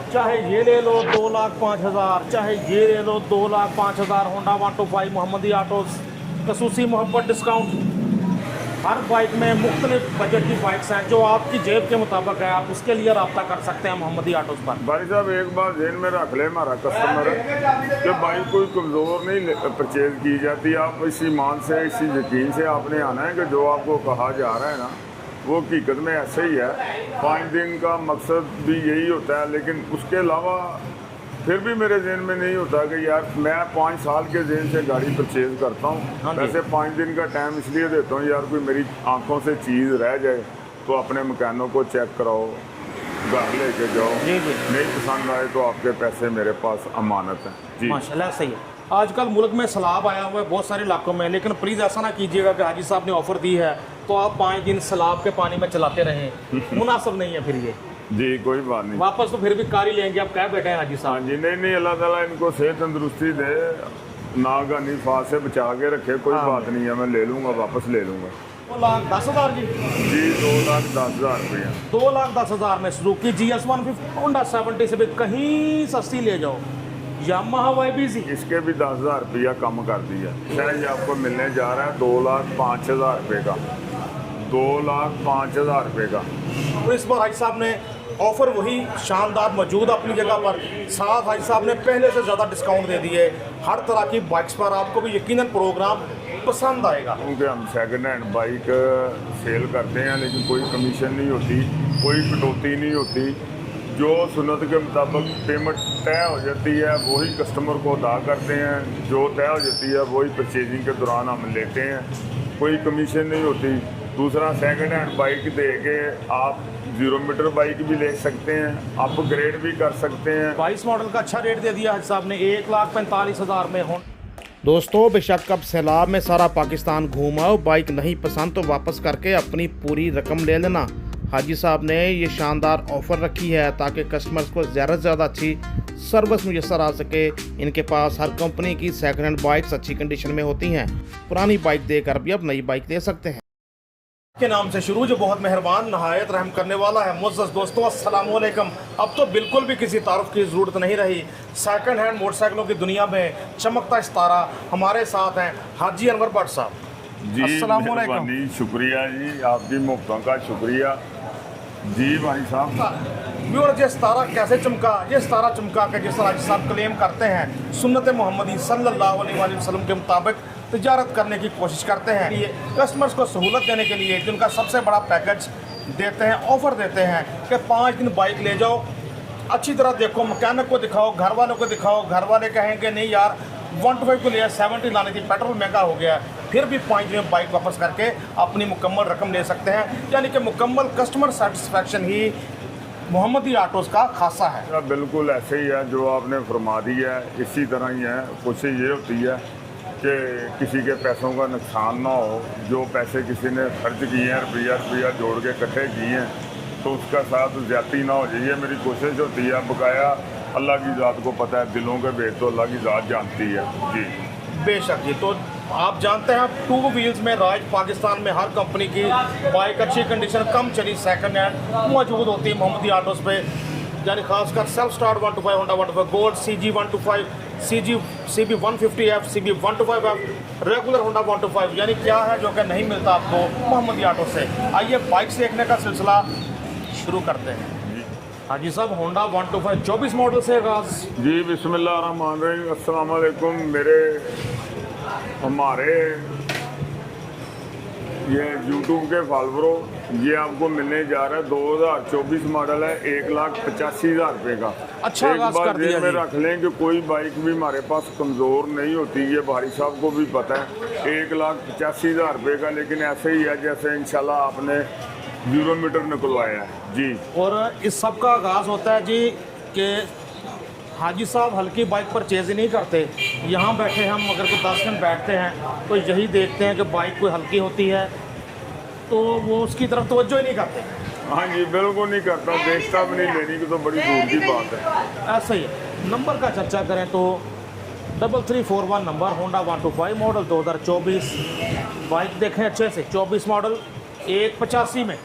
चाहे ये ले लो 2,05,000, चाहे ये ले लो 2,05,000। होंडा 125 मोहम्मदी ऑटोस खसूसी मोहब्बत डिस्काउंट। हर बाइक में मुख्तलिफ बजट की बाइक्स हैं, जो आपकी जेब के मुताबिक है, आप उसके लिए रब्ता कर सकते हैं मोहम्मदी ऑटोस पर। भाई साहब एक बार जेन में रख ले हमारा कस्टमर कि बाइक कोई कमज़ोर नहीं परचेज की जाती। आप इस ईमान से, इसी यकीन से आपने आना है कि जो आपको कहा जा रहा है ना वो हकीकत में ऐसे ही है। 5 दिन का मकसद भी यही होता है, लेकिन उसके अलावा फिर भी मेरे जेन में नहीं होता कि यार मैं 5 साल के जेन से गाड़ी परचेज करता हूँ। वैसे 5 दिन का टाइम इसलिए देता हूँ यार कोई मेरी आंखों से चीज़ रह जाए तो अपने मकैनों को चेक कराओ, घर लेके जाओ। नहीं पसंद आए तो आपके पैसे मेरे पास अमानत है जी। माशाल्लाह सही है। आजकल मुल्क में सैलाब आया हुआ है बहुत सारे इलाकों में, लेकिन प्लीज़ ऐसा ना कीजिएगा कि हाजी साहब ने ऑफ़र दी है तो आप 5 दिन सैलाब के पानी में चलाते रहें। मुनासिब नहीं है फिर ये जी। कोई बात नहीं, वापस तो फिर भी कार ही लेंगे। आप क्या बैठे हैं हाजी साहब? हाँ जी। नहीं अल्लाह ताला इनको सेहत तंदुरुस्ती दे, नागानी फात से बचा के रखे। कोई बात नहीं है, मैं ले लूँगा, वापस ले लूँगा। 2,10,000 जी। जी 2,10,000 रुपया। 2,10,000 में सुजुकी GS 150 होंडा 70 से भी कहीं सस्ती ले जाओ। यामाहा YBZ इसके भी 10,000 रुपया कम कर दिया। शायद आपको मिलने जा रहा है 2,05,000 रुपये का। 2,05,000 रुपये का। तो इस बार हाजी साहब ने ऑफ़र वही शानदार मौजूद अपनी जगह पर, साथ हाजी साहब ने पहले से ज़्यादा डिस्काउंट दे दिए हर तरह की बाइक्स पर। आपको भी यकीनन प्रोग्राम पसंद आएगा, क्योंकि हम सेकंड हैंड बाइक सेल करते हैं, लेकिन कोई कमीशन नहीं होती, कोई कटौती नहीं होती। जो सुन्नत के मुताबिक पेमेंट तय हो जाती है वही कस्टमर को अदा करते हैं। जो तय हो जाती है वही परचेजिंग के दौरान हम लेते हैं, कोई कमीशन नहीं होती। दूसरा सेकंड हैंड बाइक दे के आप 0 मीटर बाइक भी ले सकते हैं, अपग्रेड भी कर सकते हैं। 22 मॉडल का अच्छा रेट दे दिया हाजी साहब ने 1,45,000 में। हो दोस्तों बेशक अब सैलाब में सारा पाकिस्तान घूम आओ, बाइक नहीं पसंद तो वापस करके अपनी पूरी रकम ले लेना। हाजी साहब ने ये शानदार ऑफ़र रखी है ताकि कस्टमर्स को ज़्यादा से ज़्यादा अच्छी सर्विस मुयसर आ सके। इनके पास हर कंपनी की सेकंड हैंड बाइक्स अच्छी कंडीशन में होती हैं। पुरानी बाइक देकर भी अब नई बाइक दे सकते हैं। के नाम से शुरू जो बहुत मेहरबान नहायत रहम करने वाला है। मुअज़्ज़ज़ दोस्तों अस्सलाम वालेकुम। अब तो बिल्कुल भी किसी तारुफ की ज़रूरत नहीं रही। सेकंड हैंड मोटरसाइकिलों की दुनिया में चमकता सितारा हमारे साथ हैं हाजी अनवर भट्ट साहब जी। अस्सलाम वालेकुम। शुक्रिया जी, आपकी मोहब्बतों का शुक्रिया जी भाई साहब। व्यूअर ये सितारा कैसे चमका? ये सितारा चमका के जिस तरह साहब क्लेम करते हैं सुन्नत मोहम्मदी सल्लल्लाहु अलैहि वसल्लम के मुताबिक तिजारत करने की कोशिश करते हैं। ये कस्टमर्स को सहूलत देने के लिए जिनका सबसे बड़ा पैकेज देते हैं, ऑफ़र देते हैं कि 5 दिन बाइक ले जाओ, अच्छी तरह देखो, मैकेनिक को दिखाओ, घर वालों को दिखाओ। घर वाले कहेंगे नहीं यार 125 को लिया 70 लानी थी, पेट्रोल महंगा हो गया, फिर भी 5 दिन में बाइक वापस करके अपनी मुकम्मल रकम ले सकते हैं। यानी कि मुकम्मल कस्टमर सेटिस्फेक्शन ही मोहम्मदी ऑटोस का खासा है। बिल्कुल ऐसे ही है जो आपने फरमा दिया है, इसी तरह ही है। कोशिश ये होती है कि किसी के पैसों का नुकसान ना हो। जो पैसे किसी ने खर्च किए हैं, रुपया जोड़ के इकट्ठे किए हैं, तो उसका साथ ज़्यादती ना हो जाइए। मेरी कोशिश होती है। बकाया अल्लाह की ज़ात को पता है, दिलों के भेद तो अल्लाह की ज़ात जानती है जी। बेशक जी। तो आप जानते हैं 2 व्हील्स में राज पाकिस्तान में हर कंपनी की बाइक अच्छी कंडीशन कम चली सेकंड हैंड मौजूद होती है मोहम्मदी ऑटोस पे। यानी खासकर self start 125 Honda 125 gold, CG 125, CB 150F, CB 125F, regular Honda 125। यानी क्या है जो कि नहीं मिलता आपको मोहम्मदी ऑटो से। आइए बाइक देखने का सिलसिला शुरू करते हैं। हाजी साहब होंडा 125 24 मॉडल से आगाज़ जी। बिस्मिल्लाहिर्रहमानिर्रहीम। अस्सलाम वालेकुम। मेरे हमारे ये यूट्यूब के फॉलोवरों, ये आपको मिलने जा रहा है 2024 मॉडल है, 1,85,000 रुपये का। अच्छा एक बार जेब में रख लें कि कोई बाइक भी हमारे पास कमज़ोर नहीं होती, ये भाई साहब को भी पता है। 1,85,000 रुपये का, लेकिन ऐसे ही है जैसे इंशाल्लाह आपने 0 मीटर निकलवाया है जी। और इस सब का आगाज़ होता है जी कि हाजी साहब हल्की बाइक परचेज ही नहीं करते। यहाँ बैठे हम अगर कोई 10 दिन बैठते हैं तो यही देखते हैं कि बाइक कोई हल्की होती है तो वो उसकी तरफ तवज्जो ही नहीं करते। हाँ जी, बिल्कुल नहीं करता, देखता भी नहीं। लेने की तो बड़ी दूर की बात है। ऐसा ही है। नंबर का चर्चा करें तो 3341 नंबर, होंडा 125 मॉडल 2024। बाइक देखें अच्छे से, 24 मॉडल 185 में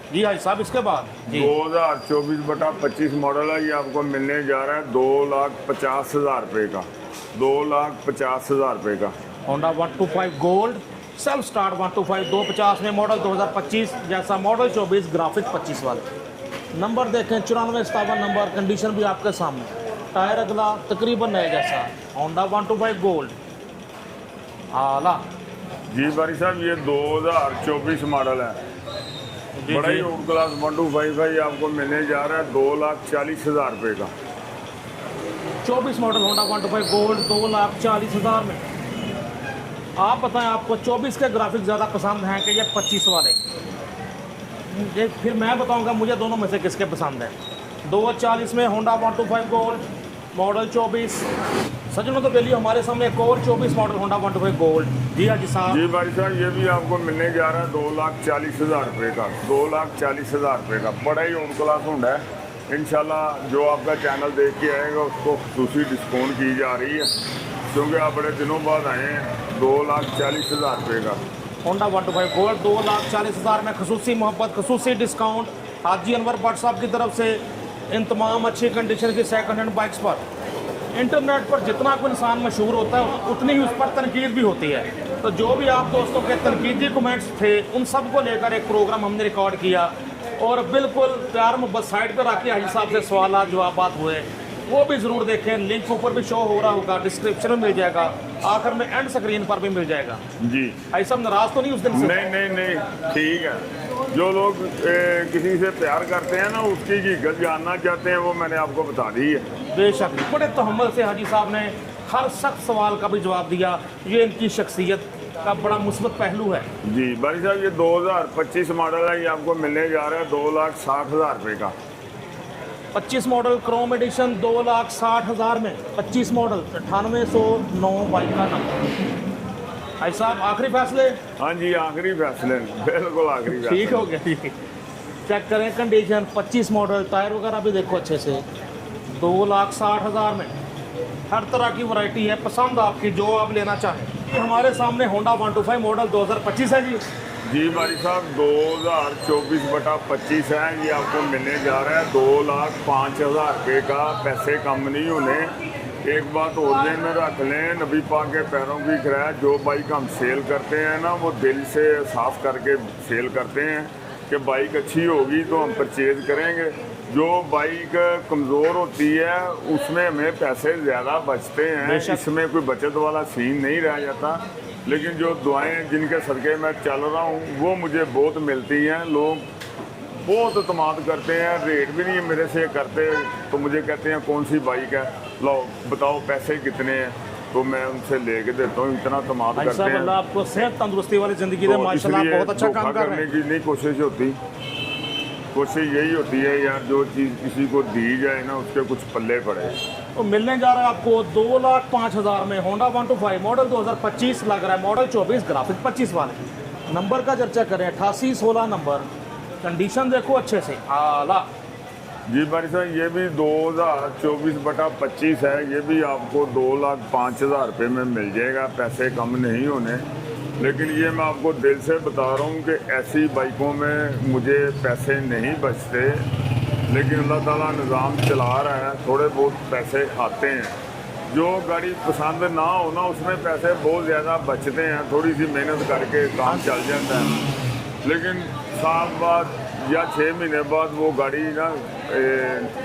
जी हाजी साहब, इसके बाद जी 2024/25 मॉडल है। ये आपको मिलने जा रहा है 2,50,000 रुपये का, 2,50,000 रुपये का। होंडा 125 गोल्ड सेल्फ स्टार्ट 125 250 में मॉडल 2025 जैसा मॉडल 24 ग्राफिक 25 वाले। नंबर देखें 9457 नंबर, कंडीशन भी आपके सामने, टायर अगला तकरीबन नए जैसा। होंडा 125 गोल्ड आला जी बारी साहब, ये 2024 मॉडल है। जी बड़ा ही जी। रोड क्लास 125 है। ये आपको मिलने जा रहा है 2,40,000 रुपये का। 24 मॉडल होंडा 125 गोल्ड 2,40,000 में। आप बताएं आपको 24 के ग्राफिक ज़्यादा पसंद हैं कि ये 25 वाले? ये फिर मैं बताऊंगा मुझे दोनों में से किसके पसंद है। 2,40 में होंडा 125 गोल्ड मॉडल 24। सज्जनों तो पहले हमारे सामने एक और 24 मॉडल होंडा 125 गोल्ड। जी हाजी साहब। जी भाई साहब, ये भी आपको मिलने जा रहा है 2,40,000 रुपये का, 2,40,000 रुपये का। बड़ा ही रोड क्लास होंडा है। इंशाल्लाह जो आपका चैनल देख के आएगा उसको खसूसी डिस्काउंट की जा रही है, क्योंकि आप बड़े दिनों बाद आए हैं। 2,40,000 रुपये का होंडा 125 गोल्ड 2,40,000 में खसूसी मोहब्बत, खसूसी डिस्काउंट हाजी अनवर भट्ट साहब की तरफ से इन तमाम अच्छी कंडीशन की सेकंड हैंड बाइक्स पर। इंटरनेट पर जितना कोई इंसान मशहूर होता है उतनी ही उस पर तनकीद भी होती है। तो जो भी आप दोस्तों के तनकीदी कमेंट्स थे उन सब को लेकर एक प्रोग्राम हमने रिकॉर्ड किया और बिल्कुल प्यार मोहब्बत साइड पर रख के हाजी साहब से सवाल जवाबात हुए, वो भी ज़रूर देखें। लिंक ऊपर भी शो हो रहा होगा, डिस्क्रिप्शन में मिल जाएगा, आखिर में एंड स्क्रीन पर भी मिल जाएगा। जी भाई साहब नाराज तो नहीं उस दिन से? नहीं, ठीक है। जो लोग किसी से प्यार करते हैं ना, उसकी हकीकत जानना चाहते हैं, वो मैंने आपको बता दी है। बेशक बड़े तहम्मुल से हाजी साहब ने हर सख्त सवाल का भी जवाब दिया। ये इनकी शख्सियत का बड़ा मुस्बत पहलू है। जी भाई साहब, ये 2025 मॉडल है। ये आपको मिलने जा रहा है 2,60,000 रुपये का। 25 मॉडल क्रोम एडिशन 2,60,000 में। 25 मॉडल 9809 बाइक का नंबर। भाई साहब आखिरी फैसले? हाँ जी, आखिरी फैसले, बिल्कुल आखिरी फैसले। ठीक हो गया, ठीक है। चेक करें कंडीशन 25 मॉडल, टायर वगैरह भी देखो अच्छे से। 2,60,000 में हर तरह की वैरायटी है, पसंद आपकी जो आप लेना चाहें। हमारे सामने होंडा 125 मॉडल 2025 है जी। जी भाई साहब, 2024/25 है। ये आपको मिलने जा रहा है 2,05,000 रुपये का। पैसे कम नहीं होने। एक बात और ध्यान में रख लें, नबी पाक के पैरों की खैर, जो बाइक हम सेल करते हैं ना, वो दिल से साफ करके सेल करते हैं कि बाइक अच्छी होगी तो हम परचेज़ करेंगे। जो बाइक कमज़ोर होती है उसमें हमें पैसे ज़्यादा बचते हैं, इसमें कोई बचत वाला सीन नहीं रह जाता। लेकिन जो दुआएं जिनके सदक़े मैं चल रहा हूँ वो मुझे बहुत मिलती हैं। लोग बहुत अतमाद करते हैं, रेट भी नहीं मेरे से करते, तो मुझे कहते हैं कौन सी बाइक है, लो बताओ पैसे कितने हैं, तो मैं उनसे लेके देता हूँ। इतना अतमाद करते हैं। अल्लाह आपको सेहत तंदुरुस्ती वाली ज़िंदगी दे, माशाल्लाह बहुत अच्छा काम कर रहे हैं। की नहीं कोशिश होती, कोशिश यही होती है यार, जो चीज़ किसी को दी जाए ना उसके कुछ पल्ले पड़े। तो मिलने जा रहा है आपको 2,05,000 में होंडा 125 मॉडल 2025 लग रहा है, मॉडल 24 ग्राफिक 25 वाले। नंबर का चर्चा करें 8816 नंबर, कंडीशन देखो अच्छे से आला। जी भाई साहब, ये भी 2024/25 है। ये भी आपको 2,05,000 रुपये में मिल जाएगा। पैसे कम नहीं होने, लेकिन ये मैं आपको दिल से बता रहा हूँ कि ऐसी बाइकों में मुझे पैसे नहीं बचते, लेकिन अल्लाह ताला निज़ाम चला रहा है, थोड़े बहुत पैसे आते हैं। जो गाड़ी पसंद ना हो ना, उसमें पैसे बहुत ज़्यादा बचते हैं। थोड़ी सी मेहनत करके काम चल जाता है, लेकिन साल बाद या 6 महीने बाद वो गाड़ी ना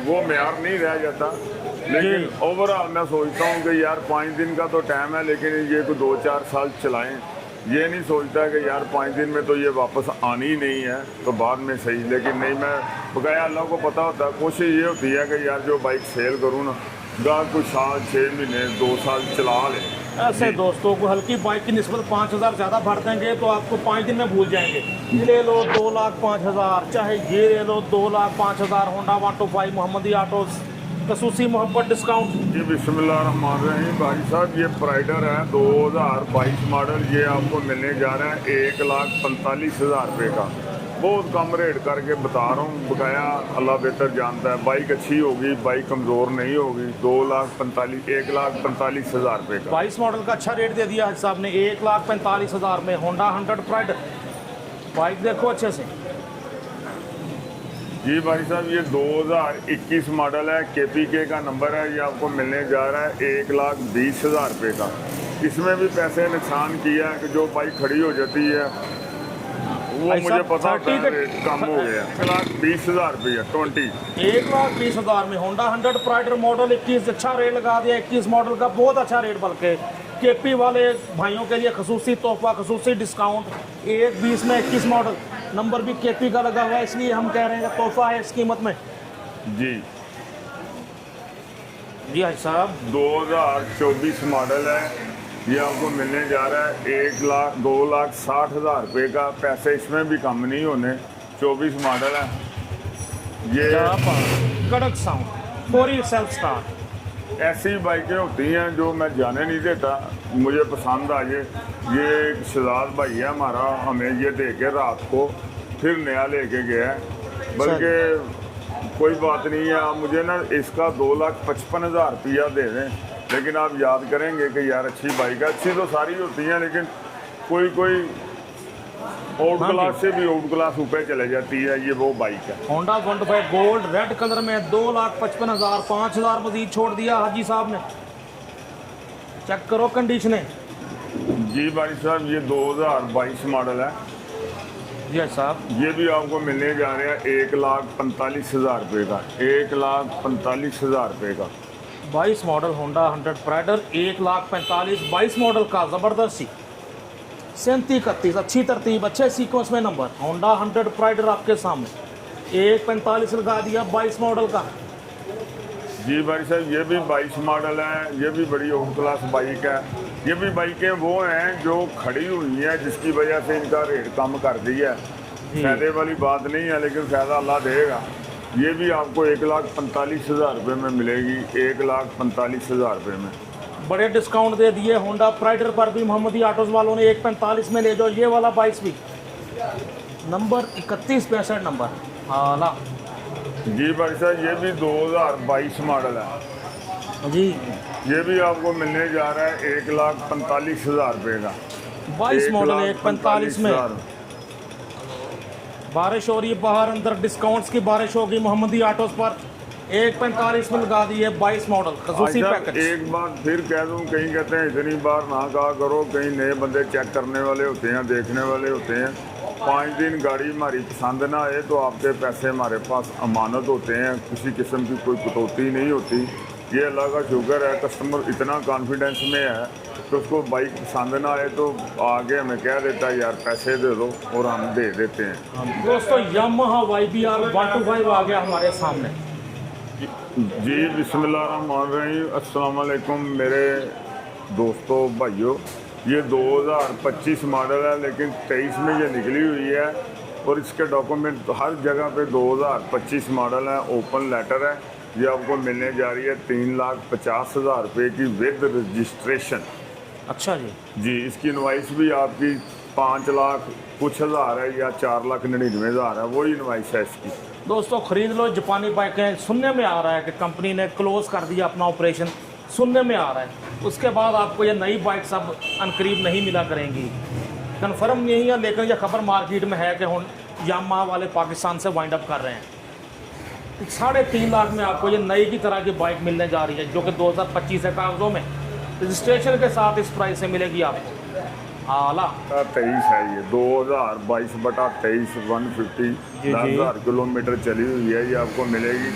वो मेयार नहीं रह जाता। लेकिन ओवरऑल मैं सोचता हूँ कि यार 5 दिन का तो टाइम है, लेकिन ये को 2-4 साल चलाएं। ये नहीं सोचता कि यार 5 दिन में तो ये वापस आनी ही नहीं है, तो बाद में सही। लेकिन नहीं, मैं बकाया अल्लाह को पता होता है। कोशिश ये होती है कि यार जो बाइक सेल करूँ ना, गाहक कुछ साल 6 महीने 2 साल चला ले। ऐसे दोस्तों को हल्की बाइक की निस्बत 5,000 ज़्यादा भर देंगे तो आपको 5 दिन में भूल जाएंगे। ये ले लो 2,05,000, चाहे ये ले लो 2,05,000 होंडा 125 मोहम्मदी ऑटोस खसूसी मोहब्बत डिस्काउंट। जी बिस्मिल्लाहिर्रहमानिर्रहीम। भाई साहब ये प्राइडर है 2022 मॉडल। ये आपको मिलने जा रहा है 1,45,000 रुपये का। बहुत कम रेट करके बता रहा हूँ, बकाया अल्लाह बेहतर जानता है। बाइक अच्छी होगी, बाइक कमज़ोर नहीं होगी। 1,45,000 रुपये का 22 मॉडल का अच्छा रेट दे दिया है साहब ने। 1,45,000 में होंडा 100 प्राइडर। बाइक देखो अच्छे से, जी भाई साहब, ये 2021 मॉडल है, KPK का नंबर है। ये आपको मिलने जा रहा है 1,20,000 रुपये का। इसमें भी पैसे नुकसान किया है कि जो बाइक खड़ी हो जाती है वो भाई मुझे साहब, पता होता 30 है रेट कम हो गया। 1,20,000 रुपये 1,20,000 में होंडा 100 प्राइडर मॉडल 21 अच्छा रेट लगा दिया। 21 मॉडल का बहुत अच्छा रेट, बल्कि KP वाले भाइयों के लिए खसूसी तोहफा, खसूसी डिस्काउंट। 1,20 में 21 मॉडल, नंबर भी KP का लगा हुआ है, इसलिए हम कह रहे हैं कि तोहफा है इस कीमत में। जी जी भाई साहब, 2024 मॉडल है। ये आपको मिलने जा रहा है 1,02,60,000 रुपये का। पैसे इसमें भी कम नहीं होने। 24 मॉडल है ये। कड़क साउंड, 4 सेल्फ स्टार्ट। ऐसी बाइकें होती हैं जो मैं जाने नहीं देता, मुझे पसंद आ जाए। ये एक शहजाद भाई है हमारा, हमें ये दे के रात को फिर नया लेके गया है। बल्कि कोई बात नहीं है, आप मुझे ना इसका 2,55,000 रुपया दे दें, लेकिन आप याद करेंगे कि यार अच्छी बाइक है। अच्छी तो सारी होती हैं, लेकिन कोई आउट क्लास से भी आउट क्लास ऊपर चले जाती है। ये वो बाइक है होंडा 125 गोल्ड रेड कलर में 2,55,000, 5,000 मजीद छोड़ दिया हाजी साहब ने। चेक करो कंडीशनें। जी भाई साहब, ये 2022 मॉडल है। जी साहब, ये भी आपको मिलने जा रहे हैं 1,45,000 रुपये का। 1,45,000 रुपये का 22 मॉडल होंडा 100 प्राइडर 1,45,000। 22 मॉडल का ज़बरदस्त सी 3731 अच्छी तरतीब, अच्छे सीक्वेंस में नंबर। होंडा 100 प्राइडर आपके सामने 1,45 लगा दिया 22 मॉडल का। जी भाई साहब, ये भी 22 मॉडल है। ये भी बड़ी आउट क्लास बाइक है। ये भी बाइकें वो हैं जो खड़ी हुई हैं, जिसकी वजह से इनका रेट कम कर दिया है। फायदे वाली बात नहीं है, लेकिन फ़ायदा अल्लाह देगा। ये भी आपको 1,45,000 रुपये में मिलेगी। 1,45,000 रुपये में बड़े डिस्काउंट दे दिए। होंडा प्राइडर पर भी मोहम्मदी ऑटोज़ वालों ने 1,45 में ले जाओ। ये वाला 22 भी नंबर 3165 नंबर हाला। जी भाई साहब, ये भी 2022 मॉडल है जी। ये भी आपको मिलने जा रहा है 1,45,000 रुपये का। 22 मॉडल 1,45 में। बारिश हो रही है बाहर, अंदर डिस्काउंट्स की बारिश होगी मोहम्मदी ऑटोज़ पर। 1,45 में लगा दी है 22 मॉडल खसूसी पैकेज। एक बात फिर कह दूं, कहीं कहते हैं इतनी बार ना कहा करो। कहीं नए बंदे चेक करने वाले होते हैं, देखने वाले होते हैं। 5 दिन गाड़ी हमारी पसंद ना आए तो आपके पैसे हमारे पास अमानत होते हैं। किसी किस्म की कोई कटौती नहीं होती। ये अल्लाह का शुक्र है, कस्टमर इतना कॉन्फिडेंस में है कि उसको बाइक पसंद ना आए तो आगे हमें कह देता है यार पैसे दे दो, और हम दे देते हैं। दोस्तों, यामाहा YBR 125 आ गया हमारे सामने। जी बिस्मिल्लाहिर्रहमानिर्रहीम, अस्सलाम वालेकुम मेरे दोस्तों भाइयों। ये 2025 मॉडल है, लेकिन 23 में ये निकली हुई है, और इसके डॉक्यूमेंट तो हर जगह पे 2025 मॉडल है। ओपन लेटर है। ये आपको मिलने जा रही है 3,50,000 रुपये की विद रजिस्ट्रेशन। अच्छा जी। जी, इसकी इनवाइस भी आपकी 5 लाख कुछ हज़ार है या 4,99,000 है, वही इनवाइस है इसकी। दोस्तों, ख़रीद लो जापानी बाइकें। सुनने में आ रहा है कि कंपनी ने क्लोज़ कर दिया अपना ऑपरेशन, सुनने में आ रहा है। उसके बाद आपको ये नई बाइक सब अनकरीब नहीं मिला करेंगी। कन्फर्म नहीं है, लेकिन यह खबर मार्केट में है कि यामाहा वाले पाकिस्तान से वाइंड अप कर रहे हैं। 3.5 लाख में आपको ये नई की तरह की बाइक मिलने जा रही है, जो कि 2025 है कागज़ों में। रजिस्ट्रेशन के साथ इस प्राइस से मिलेगी आपको। आला 23 है ये 2022/23 150 10,000 किलोमीटर चली हुई है। ये आपको मिलेगी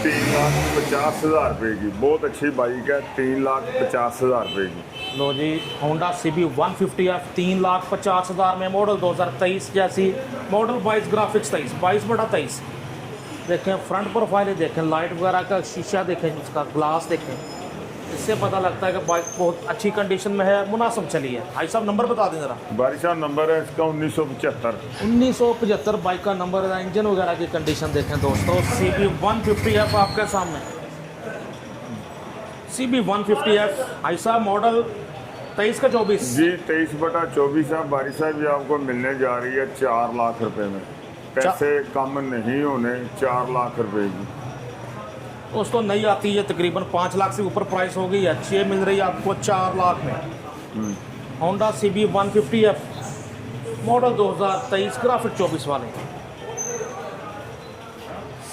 3,50,000 रुपये की। बहुत अच्छी बाइक है, 3,50,000 रुपये की। लो जी, होंडा CB 150F 3,50,000 में मॉडल 2023 जैसी मॉडल 22 ग्राफिक्स 22/23। देखें फ्रंट प्रोफाइल देखें, लाइट वगैरह का शीशा देखें, उसका ग्लास देखें, इससे पता लगता है कि बाइक बहुत अच्छी कंडीशन में है, मुनासिब चली है। भाई साहब नंबर बता दें ज़रा। बारिशा नंबर है इसका 1975। 1975 बाइक का नंबर है। इंजन वगैरह की कंडीशन देखें दोस्तों। CB 150F आपके सामने। CB 150F भाई साहब मॉडल 23 का 24। जी 23/24 है बारिशा। भी आपको मिलने जा रही है 4 लाख रुपए में। पैसे कम नहीं होने, 4 लाख रुपए की। दोस्तों, नई आती है तकरीबन 5 लाख से ऊपर प्राइस हो गई है। अच्छी मिल रही है आपको 4 लाख में। Honda CB 150F model 2023 graphic 24 वाले।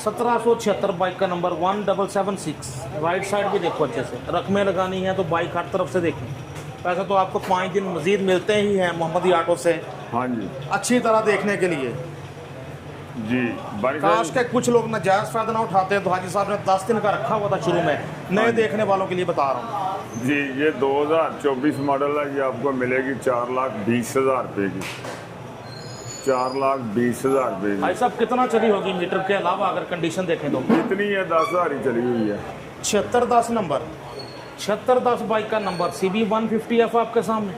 1776 बाइक का नंबर 1776। राइट साइड भी देखो अच्छे से, रकमें लगानी है तो बाइक हर तरफ से देखें। वैसे तो आपको 5 दिन मज़ीद मिलते ही हैं मोहम्मदी ऑटो से हाँ जी अच्छी तरह देखने के लिए। जी बारिश काश के कुछ लोग नाजायज़ फ़ायदा ना उठाते हैं, तो हाजी साहब ने 10 दिन का रखा हुआ था शुरू में। नए देखने वालों के लिए बता रहा हूँ जी। ये 2024 मॉडल है, ये आपको मिलेगी 4,20,000 रुपये की। 4,20,000 रुपये की। भाई साहब कितना चली होगी मीटर के अलावा अगर कंडीशन देखें तो? कितनी है? 10,000 ही चली हुई है। 7610 नंबर, 7610 बाइक का नंबर, CB 150F आपके सामने।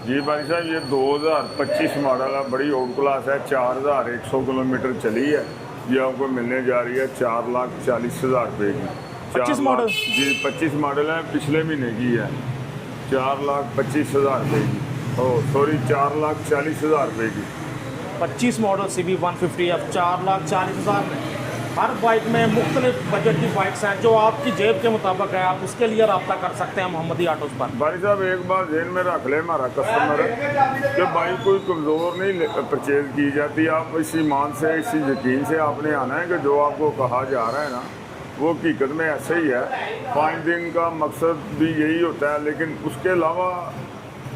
जी भाई साहब ये 2025 मॉडल है, बड़ी आउट क्लास है। 4,100 किलोमीटर चली है। ये आपको मिलने जा रही है 4,40,000 रुपये की। 25 मॉडल? जी 25 मॉडल है, पिछले महीने की है। 4,25,000 रुपये की। ओह सॉरी 4,40,000 रुपये की। 25 मॉडल CB 150F 4,40,000 में। हर बाइक में मुख्तलिफ बजट की बाइक्स हैं, जो आपकी जेब के मुताबिक है। आप उसके लिए रब्ता कर सकते हैं मोहम्मदी ऑटोज़ पर। भाई साहब एक बार जेन में रख ले हमारा कस्टमर कि बाइक कोई कमज़ोर नहीं परचेज की जाती। आप इस ईमान से, इसी यकीन से आपने आना है कि जो आपको कहा जा रहा है ना, वो हकीकत में ऐसे ही है। 5 दिन का मकसद भी यही होता है, लेकिन उसके अलावा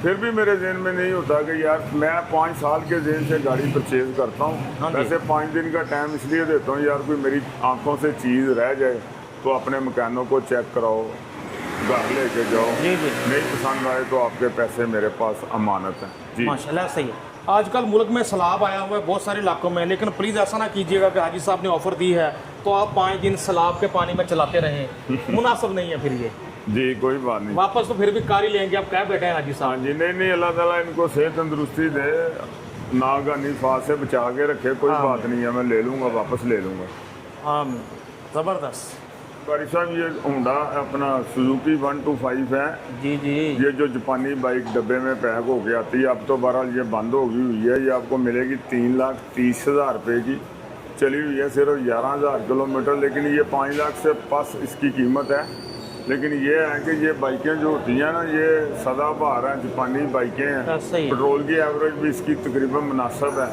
फिर भी मेरे जहन में नहीं होता कि यार मैं 5 साल के जहन से गाड़ी परचेज करता हूँ। वैसे 5 दिन का टाइम इसलिए देता हूँ यार, कोई मेरी आंखों से चीज़ रह जाए तो अपने मकैनों को चेक कराओ, घर लेके जाओ। जी जी, नहीं पसंद आए तो आपके पैसे मेरे पास अमानत हैं जी। माशाल्लाह सही है। आजकल मुल्क में सैलाब आया हुआ है बहुत सारे इलाकों में, लेकिन प्लीज़ ऐसा ना कीजिएगा कि हाजी साहब ने ऑफ़र दी है तो आप 5 दिन सैलाब के पानी में चलाते रहें। मुनासिब नहीं है फिर ये। जी कोई बात नहीं, वापस तो फिर भी कार ही लेंगे। आप क्या बैठे हैं हाजी हाँ साहब? जी। नहीं अल्लाह ताला इनको सेहत तंदुरुस्ती दे, नागानी फात से बचा के रखे। कोई बात नहीं है, मैं ले लूँगा, वापस ले लूँगा। हाँ ज़बरदस्त। बारी साहब ये होंडा अपना सुजुकी 125 है। जी जी, ये जो जापानी बाइक डब्बे में पैक होके आती है, अब तो बहरहाल ये बंद हो गई हुई है। ये आपको मिलेगी 3,30,000 रुपये की। चली हुई है सिर्फ 11,000 किलोमीटर, लेकिन ये 5 लाख से पास इसकी कीमत है। लेकिन ये है कि ये बाइकें जो होती हैं ना, ये सदाबहार हैं, जापानी बाइकें हैं। सही है। पेट्रोल की एवरेज भी इसकी तकरीबन मुनासिब है।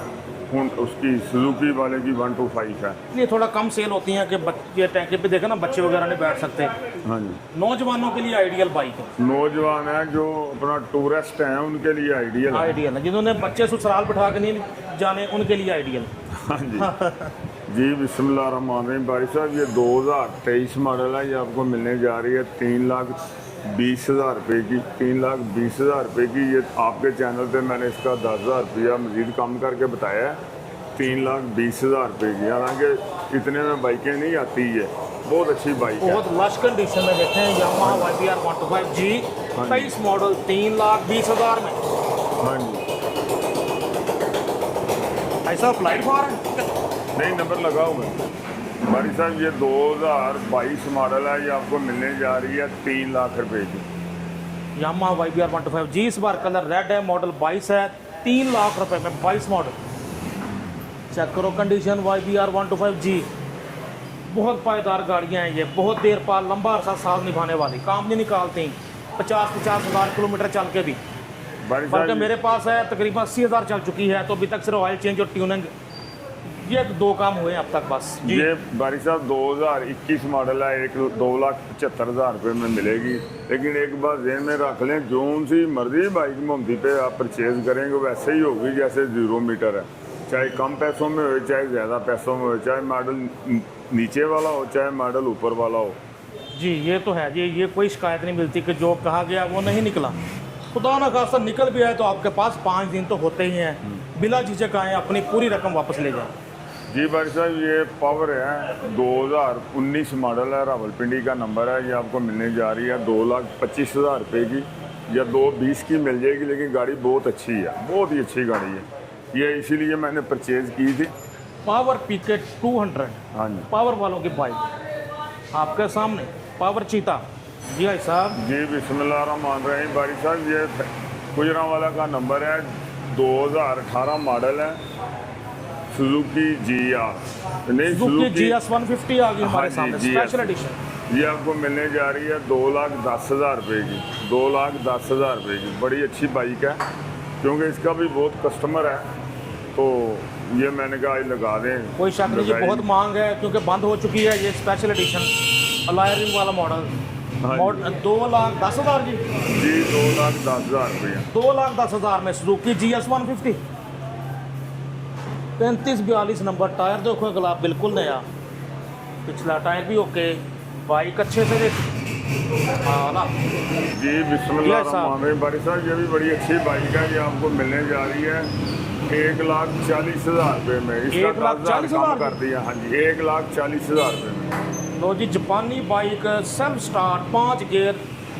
उसकी सुजुकी वाले की 125 है। ये थोड़ा कम सेल होती हैं कि बच्चे टैंकी पे देखे ना, बच्चे वगैरह नहीं बैठ सकते। हाँ जी, नौजवानों के लिए आइडियल बाइक है। नौजवान है जो अपना टूरिस्ट हैं, उनके लिए आइडियल है। आइडियल है, जिन्होंने बच्चे ससुराल बिठा के नहीं जाने, उनके लिए आइडियल। हाँ जी जी बिस्मिल्लाहिर्रहमानिर्रहीम। भाई साहब ये 2023 मॉडल है। ये आपको मिलने जा रही है 3,20,000 रुपये की। 3,20,000 रुपये की। ये आपके चैनल पे मैंने इसका 10,000 रुपया मज़ीद कम करके बताया है। 3,20,000 रुपये की। हालांकि इतने में बाइकें नहीं आती है, बहुत अच्छी बाइक है। बहुत लश कंडीशन में देखें, यामाहा YBR 125G 23 मॉडल 3,20,000 में। हाँ जी, ऐसा फ्लाइट फार है? नहीं नंबर लगा हुआ है। भाई साहब ये 2022 मॉडल है। ये आपको मिलने जा रही है 3 लाख रुपए की। यामाहा YBR 125G इस बार कलर रेड है, मॉडल 22 है, 3 लाख रुपए में 22 मॉडल। चेक करो कंडीशन YBR 125G। बहुत पायदार गाड़ियाँ हैं ये, बहुत देर पार लंबा अरसा साथ निभाने वाली, काम नहीं निकालती 50-50 हज़ार किलोमीटर चल के भी। भाई बल्कि साहब मेरे पास है तकरीबन 80,000 चल चुकी है, तो अभी तक सिर्फ ऑयल चेंज और ट्यूनिंग, ये 2 काम हुए हैं अब तक बस जी। ये बारी साहब 2021 मॉडल है। 2,75,000 रुपये में मिलेगी। लेकिन एक बात ध्यान में रख लें, जोन सी मर्जी बाइक मोहम्मदी पे आप परचेज करेंगे वैसे ही होगी जैसे 0 मीटर है। चाहे कम पैसों में हो, चाहे ज़्यादा पैसों में हो, चाहे मॉडल नीचे वाला हो, चाहे मॉडल ऊपर वाला हो। जी ये तो है जी, ये कोई शिकायत नहीं मिलती कि जो कहा गया वो नहीं निकला। खुदा ना खासा निकल भी आए तो आपके पास 5 दिन तो होते ही हैं, बिला झिझक आए अपनी पूरी रकम वापस ले जाएं। जी भाई साहब ये पावर है 2019 मॉडल है, रावलपिंडी का नंबर है। ये आपको मिलने जा रही है 2,25,000 रुपये की, या 2,20 की मिल जाएगी। लेकिन गाड़ी बहुत अच्छी है, बहुत ही अच्छी गाड़ी है। ये इसीलिए मैंने परचेज़ की थी। पावर पिकेट 200, हाँ जी, पावर वालों की बाइक आपके सामने, पावर चीता। जी भाई साहब। जी बिस्मिल्लाहिर्रहमानिर्रहीम। भाई साहब ये गुजरांवाला का नंबर है, 2018 मॉडल है, सुजुकी GR नहीं सुजुकी GS 150 आ गई हमारे हाँ सामने, जी, स्पेशल GS। एडिशन। ये आपको मिलने जा रही है 2,10,000 रुपये की। 2,10,000 रुपये की बड़ी अच्छी बाइक है, क्योंकि इसका भी बहुत कस्टमर है, तो ये मैंने कहा आज लगा दें। कोई शक नहीं जी, लगाई। बहुत मांग है क्योंकि बंद हो चुकी है ये स्पेशल एडिशन अलॉय रिम वाला मॉडल। हाँ मॉडल 2,10,000 जी, जी 2,10,000 रुपया। 2,10,000 में सुजुकी GS 150 3542 नंबर। टायर देखो गुलाब बिल्कुल नया, पिछला टायर भी ओके, बाइक अच्छे से देख। हाँ ना जी बिस्मिल्लाह बारी साहब, ये भी बड़ी अच्छी बाइक है। ये आपको मिलने जा रही है 1,40,000 रुपये में। इसका 1,40,000 कम कर दिया। हाँ जी 1,40,000 रुपये में। लो जी, जापानी bike self start 5 gear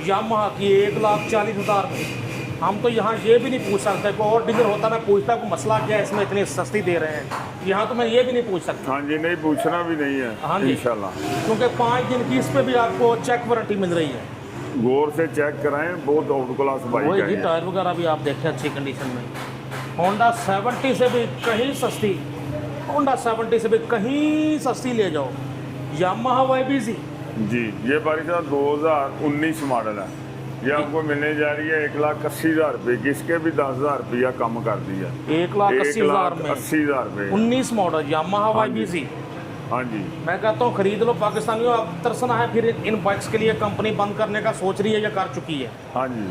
Yamaha की 1,40,000 में। हम तो यहाँ ये भी नहीं पूछ सकते, कोई और डीलर होता मैं पूछता को मसला क्या है इसमें इतनी सस्ती दे रहे हैं। यहाँ तो मैं ये भी नहीं पूछ सकता। हाँ जी, नहीं पूछना भी नहीं है। हाँ जी इंशाल्लाह, क्योंकि 5 दिन की इस पे भी आपको चेक वारंटी मिल रही है। गौर से चेक कराएं, बहुत आउट क्लास बाइक वही है जी, ये। टायर वगैरह भी आप देखें अच्छी कंडीशन में। होंडा 70 से भी कहीं सस्ती, होंडा 70 से भी कहीं सस्ती ले जाओ यामाहा YBZ। जी ये बारी साहब 2019 मॉडल है। ये आपको मिलने जा रही है 1,80,000 रुपये की। इसके भी 10,000 रुपया कम कर दिया। 1,80,000 में 1,80,000 रुपये। 19 मॉडल यामाहा YBZ। हाँ जी मैं कहता हूँ खरीद लो पाकिस्तानियों, अब तरसना है फिर इन बाइक्स के लिए। कंपनी बंद करने का सोच रही है या कर चुकी है। हाँ जी,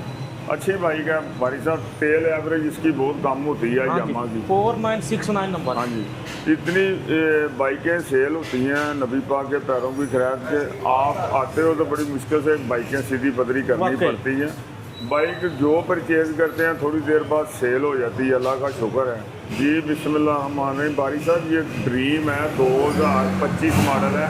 अच्छी बाइक है भाई साहब। तेल एवरेज इसकी बहुत कम होती है यामाहा की। 4969 नंबर। हाँ जी, इतनी बाइकें सेल होती हैं नबी पाक के पैरों की खैरात के। आप आते हो तो बड़ी मुश्किल से बाइकें सीधी पदरी करनी वाकई। पड़ती हैं। बाइक जो परचेज करते हैं थोड़ी देर बाद सेल हो जाती है, अल्लाह का शुक्र है। जी बिस्मिल्लाह बारी साहब, ये ड्रीम है 2025 मॉडल है।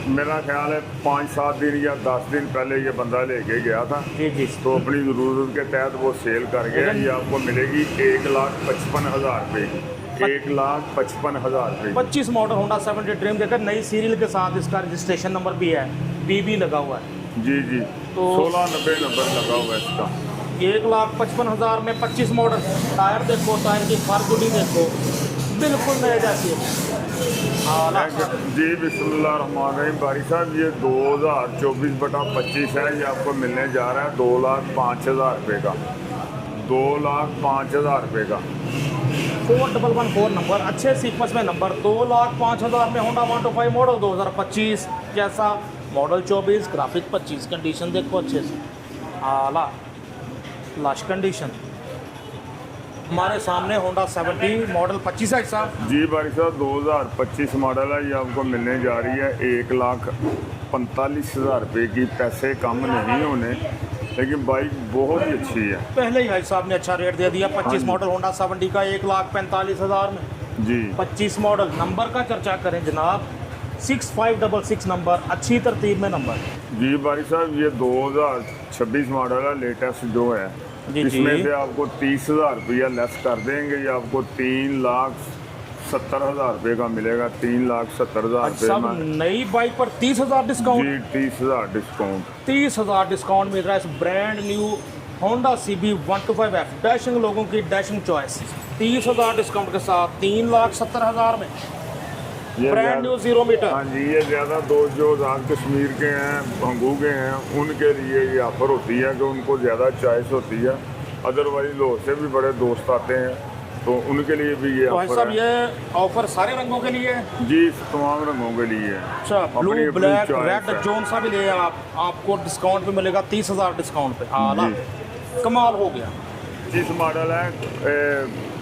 मेरा ख्याल है 5-7 दिन या 10 दिन पहले ये बंदा लेके गया था, जी जी। तो अपनी ज़रूरत के तहत वो सेल कर गया। ये आपको मिलेगी 1,55,000 रुपये की। 1,55,000 रुपये। 25 मॉडल होंडा 70 ड्रीम देखकर नई सीरियल के साथ इसका रजिस्ट्रेशन नंबर भी है, BB लगा हुआ है। जी जी, तो 1690 नंबर लगा हुआ है इसका। 1,55,000 में 25 मॉडल। टायर देखो, टायर की फारगुडी देखो, बिल्कुल नए जैसी है। हाँ ना। जी बिस्मिल्लाहिर्रहमानिर्रहीम बारी साहब, ये 2024/25 है। ये आपको मिलने जा रहा है 2,05,000 रुपये का। 2,05,000 रुपये का। 4114 नंबर, अच्छे सीक्वेंस में नंबर। 2,05,000 में होंडा 125 मॉडल 2025 जैसा मॉडल 24, ग्राफिक 25। कंडीशन देखो अच्छे से, आला लश कंडीशन। हमारे सामने होंडा 70 मॉडल 25 है साहब। जी बारी साहब 2025 मॉडल है। ये आपको मिलने जा रही है 1,45,000 रुपये की। पैसे कम नहीं होने, लेकिन बाइक बहुत ही अच्छी है। पहले ही भाई साहब ने अच्छा रेट दे दिया। 25 मॉडल होंडा 70 का 1,45,000 में। जी 25 मॉडल। नंबर का चर्चा करें जनाब, 6566 नंबर, अच्छी तरतीब में नंबर। जी बारी साहब, ये 2026 मॉडल है, लेटेस्ट जो है। जी इसमें जी। से आपको 30,000 रुपया लेस कर देंगे। ये आपको 3,70,000 रुपये का मिलेगा। 3,70,000 सब रुपये में। नई बाइक पर 30,000 डिस्काउंट। जी 30,000 डिस्काउंट। 30,000 डिस्काउंट मिल रहा है इस brand new Honda CB 125F। Dashing लोगों की डैशिंग चॉइस। 30,000 डिस्काउंट के साथ 3,70,000 में ये ब्रांड ज़्यादा- न्यू 0 मीटर। हाँ जी, ये ज़्यादा दोस्त जो आज़ाद कश्मीर के हैं, भंगू के हैं, उनके लिए ये ऑफ़र होती है कि उनको ज़्यादा चॉइस होती है। अदरवाइज लोग से भी बड़े दोस्त आते हैं, तो उनके लिए भी ये तो भाई ऑफ़र साहब है। ये ऑफर सारे रंगों के लिए है। जी तमाम रंगों के लिए है। अच्छा, अपनी ब्लू, अपनी ब्लैक, choice रेड, है। जोन सा भी ले आप, आपको डिस्काउंट पे मिलेगा। 30,000 डिस्काउंट पे। आला कमाल हो गया। 25 मॉडल है।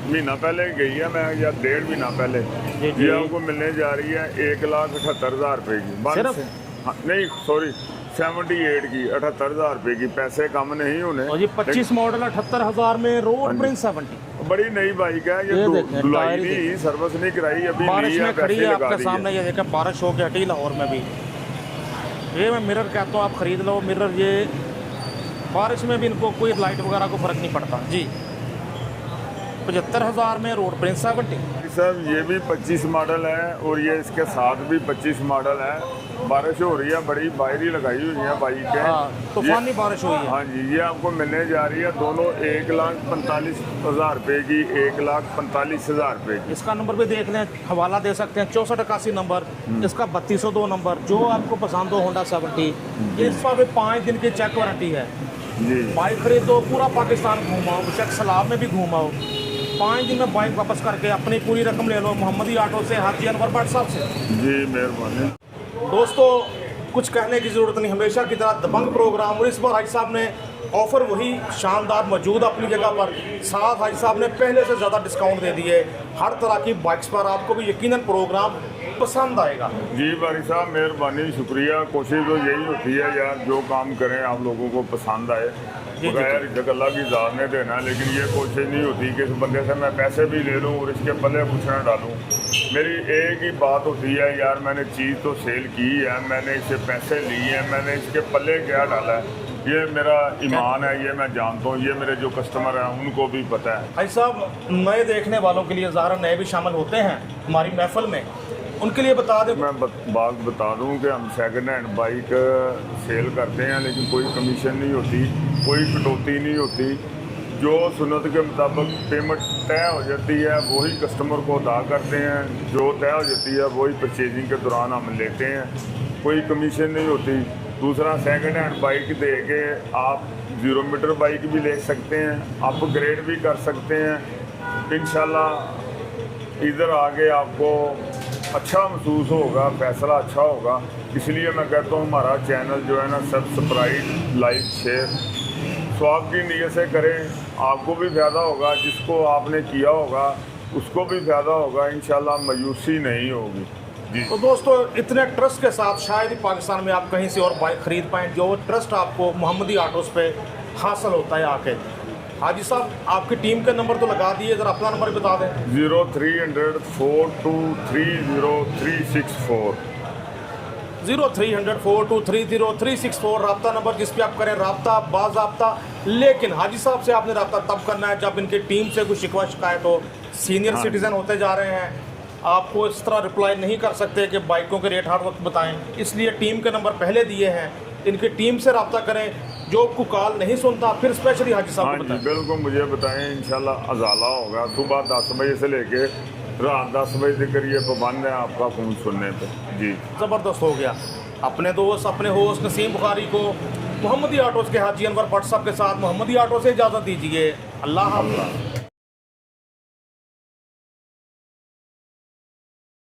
महीना पहले गई है मैं, या 1.5 महीना पहले। जी, जी। ये आपको मिलने जा रही है 1,78,000 रुपये की। सिर्फ? हाँ, नहीं सॉरी 78 की, 78,000 रुपये की। पैसे कम नहीं होने। और ये 25 मॉडल 78,000 में रोड प्रिंस 70। बड़ी नई बाइक है ये ये। देखें, धुलाई टायर ही नहीं, सर्विस नहीं कराई अभी। बारिश ली है, में खड़ी पैसे है लगा आपके दिए। सामने। ये देखें, बारिश हो के हटी लाहौर में भी। ये मैं मिरर कहता हूँ, आप खरीद लो मिरर। ये बारिश में भी इनको कोई लाइट वगैरह को फ़र्क नहीं पड़ता जी। 75,000 में रोड प्रिंस 70। सर ये भी 25 मॉडल है, और ये इसके साथ भी 25 मॉडल है। बारिश हो रही है, बड़ी बाहरी लगाई हुई है बाइक के। हाँ, तूफानी बारिश हुई है। हाँ जी, ये आपको मिलने जा रही है दोनों 1,45,000 रुपये की। 1,45,000 रुपये की। इसका नंबर भी देख लें, हवाला दे सकते हैं। 6481 नंबर, इसका 3202 नंबर। जो आपको पसंद हो होंडा 70, इस पर भी 5 दिन की चेक वारंटी है। जी बाइक खरीदो, पूरा पाकिस्तान घूमाओ, बेशक सैलाब में भी घूमाओ, 5 दिन में बाइक वापस करके अपनी पूरी रकम ले लो मोहम्मदी ऑटो से, हाजी अनवर भट्ट साहब से। जी मेहरबानी। दोस्तों कुछ कहने की ज़रूरत नहीं, हमेशा की तरह दबंग प्रोग्राम, और इस बार हाजी साहब ने ऑफ़र वही शानदार मौजूद अपनी जगह पर, साथ हाजी साहब ने पहले से ज़्यादा डिस्काउंट दे दिए हर तरह की बाइक्स पर। आपको भी यकीनन प्रोग्राम पसंद आएगा। जी बारी साहब मेहरबानी, शुक्रिया। कोशिश तो यही होती है यार, जो काम करें आप लोगों को पसंद आए। बगैर इज्जत अल्लाह की ज़ात ने देना, लेकिन ये कोशिश नहीं होती कि इस बंदे से मैं पैसे भी ले लूँ और इसके पल्ले कुछ ना डालूँ। मेरी एक ही बात होती है यार, मैंने चीज़ तो सेल की है, मैंने इससे पैसे लिए हैं, मैंने इसके पल्ले क्या डाला है, ये मेरा ईमान है, ये मैं जानता हूँ, ये मेरे जो कस्टमर हैं उनको भी पता है। भाई साहब नए देखने वालों के लिए, ज़ाहिर नए भी शामिल होते हैं हमारी महफिल में, उनके लिए बता दें। मैं बात बता दूं कि हम सेकंड हैंड बाइक सेल करते हैं, लेकिन कोई कमीशन नहीं होती, कोई कटौती नहीं होती। जो सुन्नत के मुताबिक पेमेंट तय हो जाती है वही कस्टमर को अदा करते हैं, जो तय हो जाती है वही परचेजिंग के दौरान हम लेते हैं, कोई कमीशन नहीं होती। दूसरा, सेकंड हैंड बाइक दे के आप 0 मीटर बाइक भी ले सकते हैं, अपग्रेड भी कर सकते हैं। इंशाल्लाह इधर आगे आपको अच्छा महसूस होगा, फैसला अच्छा होगा। इसलिए मैं कहता हूँ हमारा चैनल जो है ना, सब्सक्राइब, लाइक, शेयर स्वाब की नीयत से करें, आपको भी फ़ायदा होगा, जिसको आपने किया होगा उसको भी फ़ायदा होगा। इंशाल्लाह मायूसी नहीं होगी। जी तो दोस्तों इतने ट्रस्ट के साथ शायद ही पाकिस्तान में आप कहीं से और बाइक ख़रीद पाएँ जो ट्रस्ट आपको मोहम्मदी ऑटोज़ पे हासिल होता है आके। हाजी साहब आपकी टीम के नंबर तो लगा दिए, ज़रा अपना नंबर बता दें। 0300 4230364 0300 4230364 रब्ता नंबर, जिस पे आप करें रब्ता बाज़ाब्ता। लेकिन हाजी साहब से आपने रब्ता तब करना है जब इनकी टीम से कोई शिकवा शिकायत हो। सीनियर सिटीज़न होते जा रहे हैं, आपको इस तरह रिप्लाई नहीं कर सकते कि बाइकों के रेट हर वक्त बताएं, इसलिए टीम के नंबर पहले दिए हैं, इनकी टीम से रब्ता करें। जो को कॉल नहीं सुनता फिर स्पेशली हाजी साहब को बताएं। बिल्कुल मुझे बताएं, इंशाल्लाह अजाला होगा। सुबह 10 बजे से लेके रात 10 बजे तक ये पाबंद है आपका फ़ोन सुनने पे। जी ज़बरदस्त हो गया। अपने दोस्त, अपने होस्ट नसीम बुखारी को मोहम्मदी ऑटोज़ के हाजी अनवर भट्ट साहब के साथ मोहम्मदी ऑटो से इजाज़त दीजिए। अल्लाह हाफ़िज़।